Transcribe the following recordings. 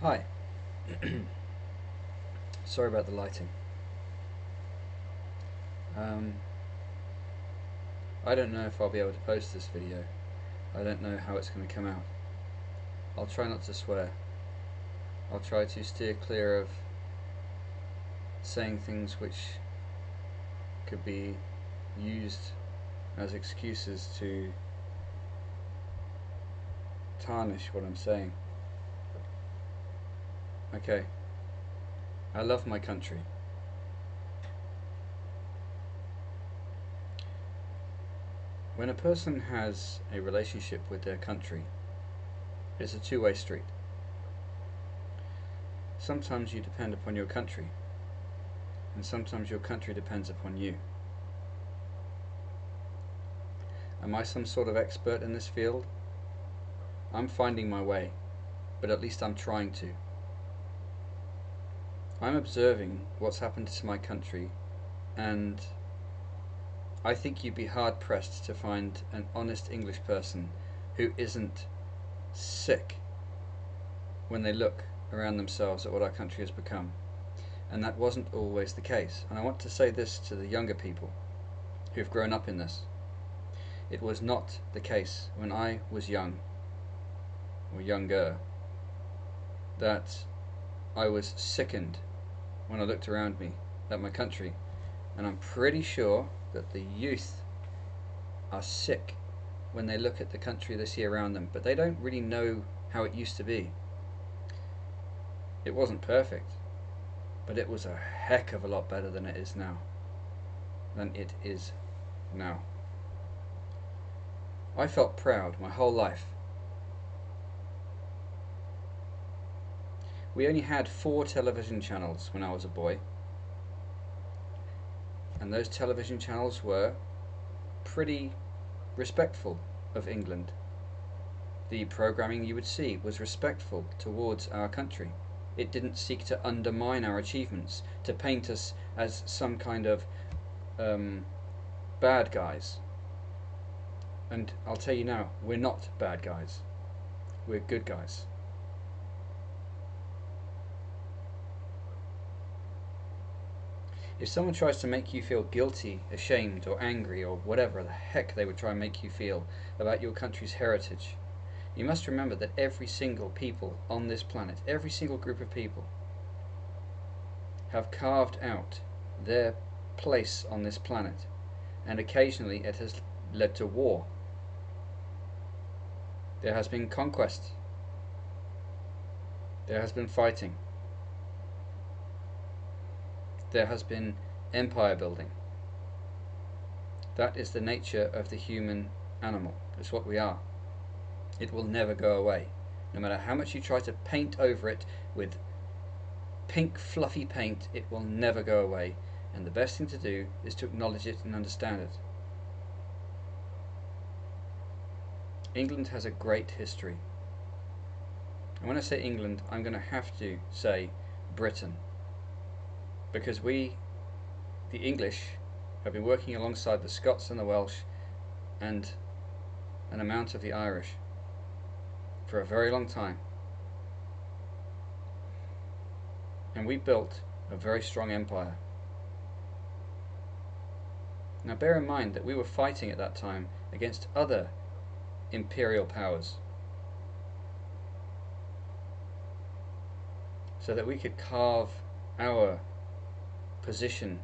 Hi. Sorry about the lighting. Um, I don't know if I'll be able to post this video. I don't know how it's going to come out. I'll try not to swear. I'll try to steer clear of saying things which could be used as excuses to tarnish what I'm saying. Okay. I love my country. When a person has a relationship with their country, it's a two-way street. Sometimes you depend upon your country, and sometimes your country depends upon you. Am I some sort of expert in this field? I'm finding my way, but at least I'm trying to. I'm observing what's happened to my country, and I think you'd be hard pressed to find an honest English person who isn't sick when they look around themselves at what our country has become. And that wasn't always the case. And I want to say this to the younger people who've grown up in this. It was not the case when I was young, or younger, that I was sickened when I looked around me at my country. And I'm pretty sure that the youth are sick when they look at the country they see around them, but they don't really know how it used to be. It wasn't perfect, but it was a heck of a lot better than it is now. I felt proud my whole life. We only had 4 television channels when I was a boy, and those television channels were pretty respectful of England. The programming you would see was respectful towards our country. It didn't seek to undermine our achievements, to paint us as some kind of bad guys. And I'll tell you now, we're not bad guys. We're good guys. If someone tries to make you feel guilty, ashamed, or angry, or whatever the heck they would try and make you feel about your country's heritage, you must remember that every single people on this planet, every single group of people, have carved out their place on this planet, and occasionally it has led to war. There has been conquest. There has been fighting. There has been empire building. That is the nature of the human animal. It's what we are. It will never go away. No matter how much you try to paint over it with pink fluffy paint, it will never go away. And the best thing to do is to acknowledge it and understand it. England has a great history. And when I say England, I'm going to have to say Britain. Because we, the English, have been working alongside the Scots and the Welsh and an amount of the Irish for a very long time. And we built a very strong empire. Now bear in mind that we were fighting at that time against other imperial powers, so that we could carve our position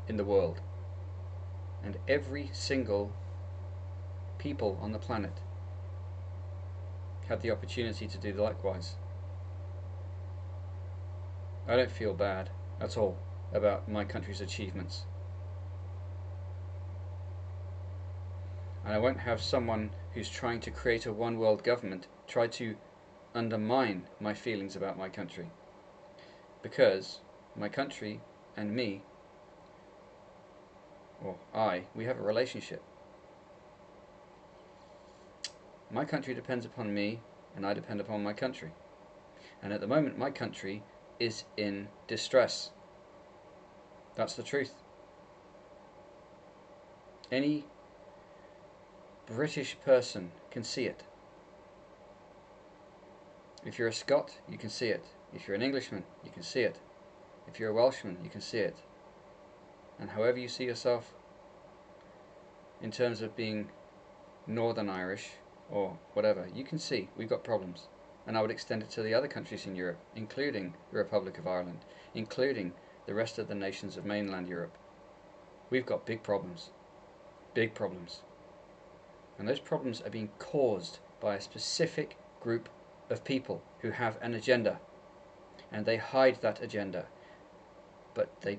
in the world. And every single people on the planet had the opportunity to do likewise. I don't feel bad at all about my country's achievements. And I won't have someone who's trying to create a one world government try to undermine my feelings about my country. Because my country and me, we have a relationship. My country depends upon me, and I depend upon my country. And at the moment, my country is in distress. That's the truth. Any British person can see it. If you're a Scot, you can see it. If you're an Englishman, you can see it. If you're a Welshman, you can see it. And however you see yourself in terms of being Northern Irish or whatever, you can see we've got problems. And I would extend it to the other countries in Europe, including the Republic of Ireland, including the rest of the nations of mainland Europe. We've got big problems. Big problems. And those problems are being caused by a specific group of people who have an agenda. And they hide that agenda. But they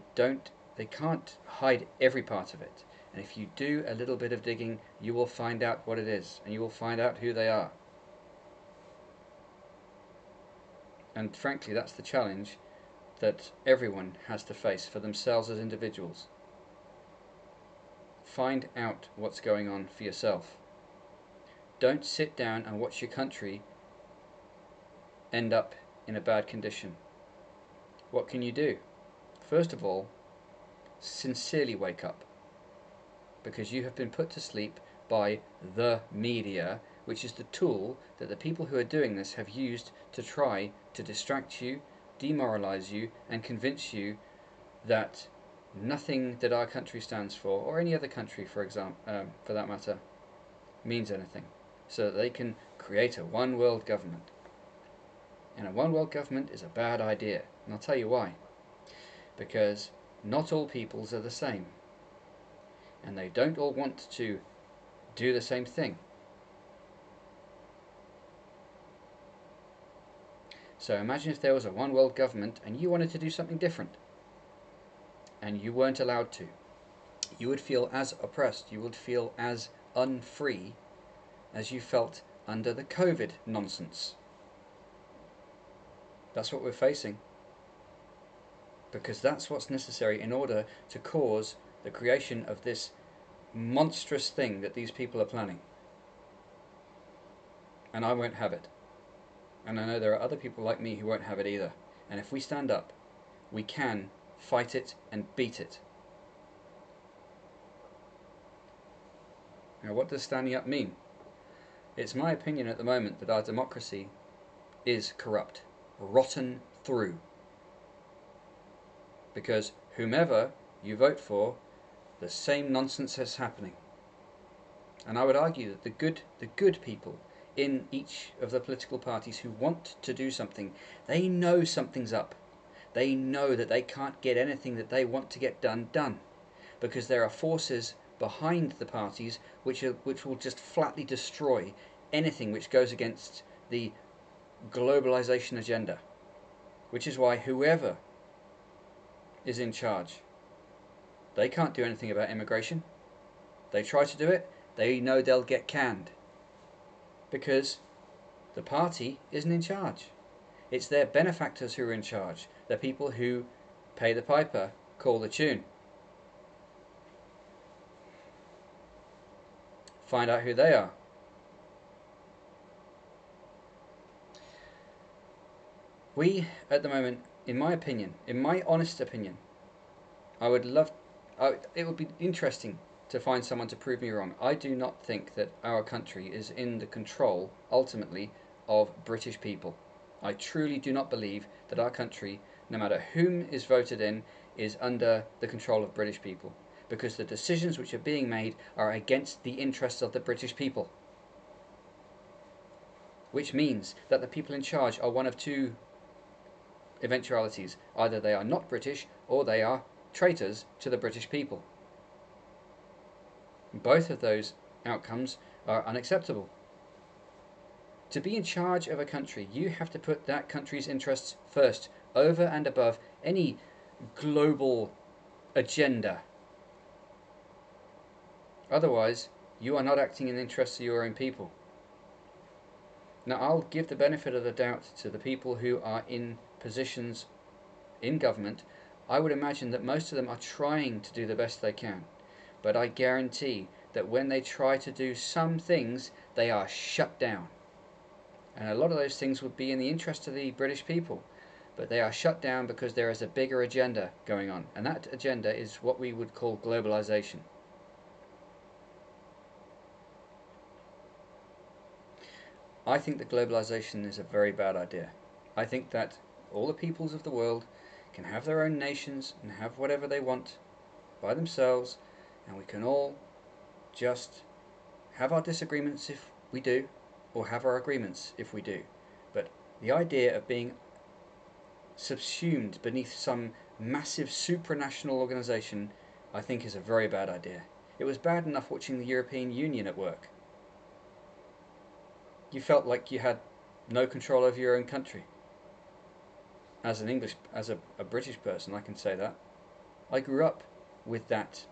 can't hide every part of it. And if you do a little bit of digging, you will find out what it is, and you will find out who they are. And frankly, that's the challenge that everyone has to face for themselves as individuals. Find out what's going on for yourself. Don't sit down and watch your country end up in a bad condition. What can you do? First of all, sincerely wake up, because you have been put to sleep by the media, which is the tool that the people who are doing this have used to try to distract you, demoralize you, and convince you that nothing that our country stands for, or any other country for that matter, means anything, so that they can create a one world government. And a one world government is a bad idea, and I'll tell you why. Because not all peoples are the same, and they don't all want to do the same thing. So imagine if there was a one world government and you wanted to do something different, and you weren't allowed to. You would feel as oppressed, you would feel as unfree as you felt under the COVID nonsense. That's what we're facing, because that's what's necessary in order to cause the creation of this monstrous thing that these people are planning. And I won't have it. And I know there are other people like me who won't have it either. And if we stand up, we can fight it and beat it. Now, what does standing up mean? It's my opinion at the moment that our democracy is corrupt, rotten through. Because whomever you vote for, the same nonsense is happening. And I would argue that the good people in each of the political parties who want to do something, they know something's up. They know that they can't get anything that they want to get done, because there are forces behind the parties which will just flatly destroy anything which goes against the globalization agenda. Which is why whoever is in charge, they can't do anything about immigration. They try to do it, they know they'll get canned, because the party isn't in charge. It's their benefactors who are in charge. The people who pay the piper, call the tune. Find out who they are. We, at the moment, in my opinion, in my honest opinion, it would be interesting to find someone to prove me wrong. I do not think that our country is in the control, ultimately, of British people. I truly do not believe that our country, no matter whom is voted in, is under the control of British people, because the decisions which are being made are against the interests of the British people. Which means that the people in charge are one of two eventualities. Either they are not British, or they are traitors to the British people. Both of those outcomes are unacceptable. To be in charge of a country, you have to put that country's interests first, over and above any global agenda. Otherwise, you are not acting in the interests of your own people. Now, I'll give the benefit of the doubt to the people who are in positions in government. I would imagine that most of them are trying to do the best they can. But I guarantee that when they try to do some things, they are shut down. And a lot of those things would be in the interest of the British people. But they are shut down because there is a bigger agenda going on. And that agenda is what we would call globalization. I think that globalization is a very bad idea. I think that all the peoples of the world can have their own nations and have whatever they want by themselves, and we can all just have our disagreements if we do, or have our agreements if we do. But the idea of being subsumed beneath some massive supranational organization, I think, is a very bad idea. It was bad enough watching the European Union at work. You felt like you had no control over your own country. As a British person, I can say that. I grew up with that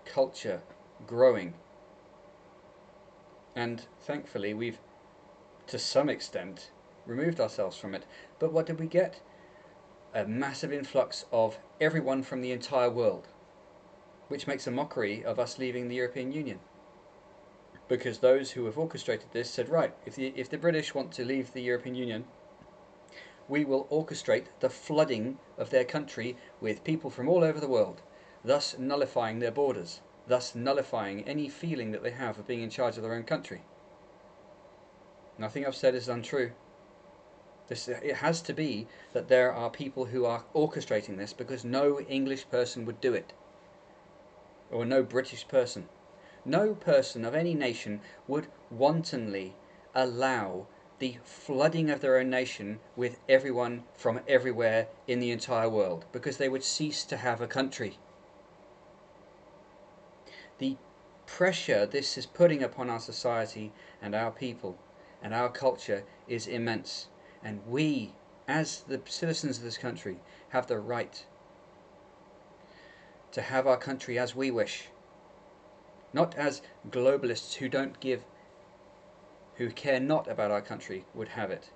culture growing, and thankfully we've, to some extent, removed ourselves from it. But what did we get? A massive influx of everyone from the entire world, which makes a mockery of us leaving the European Union. Because those who have orchestrated this said, right, if the British want to leave the European Union, we will orchestrate the flooding of their country with people from all over the world, thus nullifying their borders, thus nullifying any feeling that they have of being in charge of their own country. Nothing I've said is untrue. It has to be that there are people who are orchestrating this, because no English person would do it, or no British person. No person of any nation would wantonly allow the flooding of their own nation with everyone from everywhere in the entire world, because they would cease to have a country. The pressure this is putting upon our society and our people and our culture is immense, and we, as the citizens of this country, have the right to have our country as we wish, not as globalists who care not about our country would have it.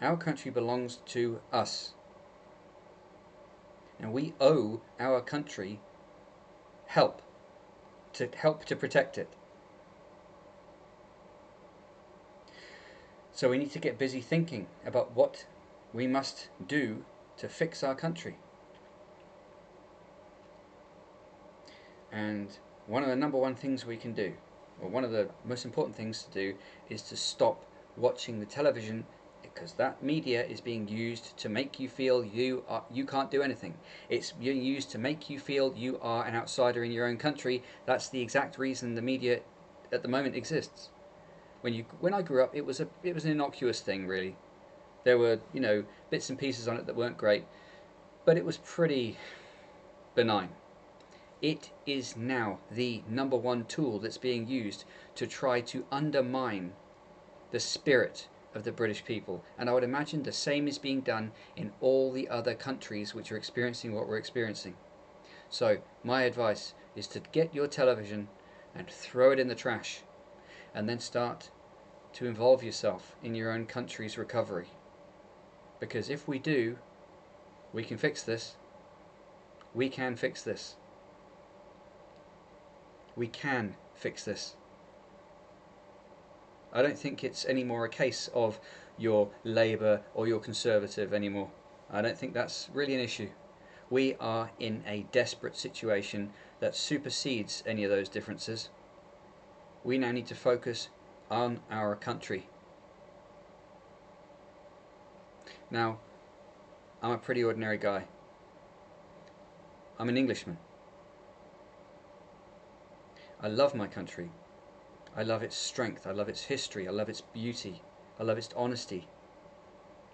Our country belongs to us, and we owe our country help to protect it. So we need to get busy thinking about what we must do to fix our country. And one of the number one things we can do, or one of the most important things to do, is to stop watching the television, because that media is being used to make you feel you can't do anything. It's being used to make you feel you are an outsider in your own country. That's the exact reason the media at the moment exists. When I grew up, it was an innocuous thing, really. There were, bits and pieces on it that weren't great, but it was pretty benign. It is now the number one tool that's being used to try to undermine the spirit of the British people. And I would imagine the same is being done in all the other countries which are experiencing what we're experiencing. So my advice is to get your television and throw it in the trash, and then start to involve yourself in your own country's recovery. Because if we do, we can fix this. We can fix this. We can fix this. I don't think it's any more a case of you're Labour or you're Conservative anymore. I don't think that's really an issue. We are in a desperate situation that supersedes any of those differences. We now need to focus on our country. Now, I'm a pretty ordinary guy. I'm an Englishman. I love my country. I love its strength. I love its history. I love its beauty. I love its honesty.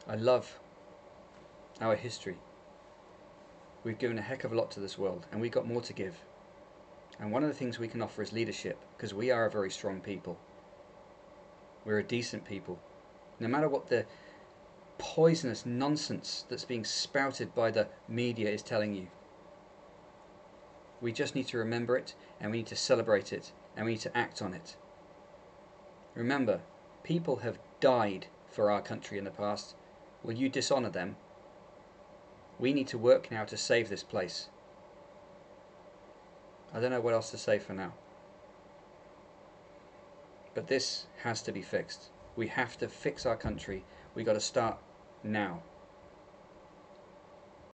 I love our history. We've given a heck of a lot to this world, and we've got more to give. And one of the things we can offer is leadership, because we are a very strong people. We're a decent people. No matter what the poisonous nonsense that's being spouted by the media is telling you, we just need to remember it, and we need to celebrate it, and we need to act on it. Remember, people have died for our country in the past. Will you dishonour them? We need to work now to save this place. I don't know what else to say for now. But this has to be fixed. We have to fix our country. We got to start now.